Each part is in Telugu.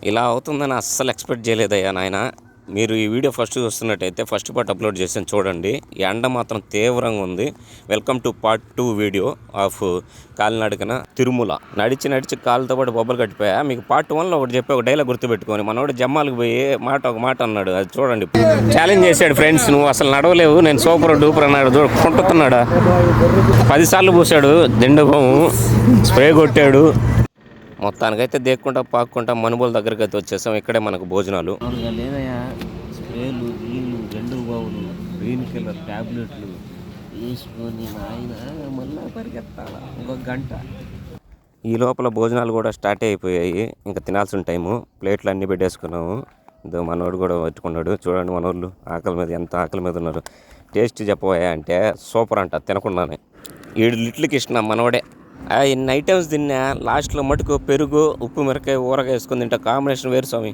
ఇలా అవుతుందని అస్సలు ఎక్స్పెక్ట్ చేయలేదయ్యా నాయన. మీరు ఈ వీడియో ఫస్ట్ చూస్తున్నట్టయితే ఫస్ట్ పార్ట్ అప్లోడ్ చేసాను చూడండి. ఎండ మాత్రం తీవ్రంగా ఉంది. Welcome to part 2 video of కాలినడకన తిరుమల. నడిచి కాళ్ళతో పాటు బొబ్బలు కట్టిపోయా. మీకు పార్ట్ 1లో ఒకటి చెప్పి ఒక డైలాగ్ గుర్తుపెట్టుకొని మనోడు జమ్మాలకు పోయి ఒక మాట అన్నాడు, అది చూడండి. ఛాలెంజ్ చేశాడు, ఫ్రెండ్స్ నువ్వు అసలు నడవలేవు, నేను సూపర్ డూపర్ అన్నాడు. కుంటున్నాడా 10 సార్లు పూసాడు దిండుగోము, స్ప్రే కొట్టాడు. మొత్తానికైతే దేక్కుంటా పాక్కుంటా మనుబోల దగ్గరికి అయితే వచ్చేసాం. ఇక్కడే మనకు భోజనాలు. స్ప్రేలు, నీళ్ళు, జెండు బావులు, గ్రీన్ కలర్ ట్యాబ్లెట్లు వేసుకొని ఆయన మళ్ళీ పరిగెత్తాలా ఇంకొక గంట. ఈ లోపల భోజనాలు కూడా స్టార్ట్ అయిపోయాయి. ఇంకా తినాల్సిన టైము. ప్లేట్లు అన్నీ పెట్టేసుకున్నాము. ఇదో మనోడు కూడా పెట్టుకున్నాడు. చూడండి మనోళ్ళు ఆకలి మీద ఎంత ఆకలి మీద ఉన్నారు. టేస్ట్ చెప్పబోయా అంటే సూపర్ అంట తినకుండానే. 7 లిటర్లకి ఇష్టం మనోడే. ఇన్ని ఐటమ్స్ తిన్నా, లాస్ట్లో మటుకు పెరుగు, ఉప్పు మిరకాయ, ఊరగా వేసుకుని తింటా. కాంబినేషన్ వేరు స్వామి.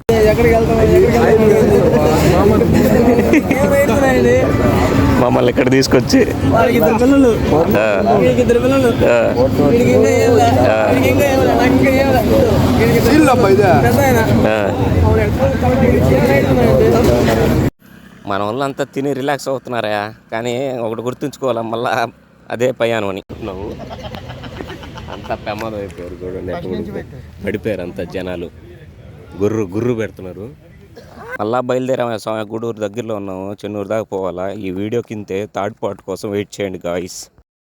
మమ్మల్ని ఇక్కడ తీసుకొచ్చి మన వాళ్ళంతా తిని రిలాక్స్ అవుతున్నారా, కానీ ఒకటి గుర్తుంచుకోవాలి, మళ్ళా అదే పయ్యాను అని అంతా ప్రమాదం అయిపోయారు. చూడండి పడిపోయారు అంతా జనాలు, గుర్రు పెడుతున్నారు. మళ్ళా బయలుదేరాము స్వామి. గూడూరు దగ్గరలో ఉన్నాము, చెన్నూరు దాకా పోవాలా. ఈ వీడియో కింద థర్డ్ పార్ట్ కోసం వెయిట్ చేయండి గాయ్స్.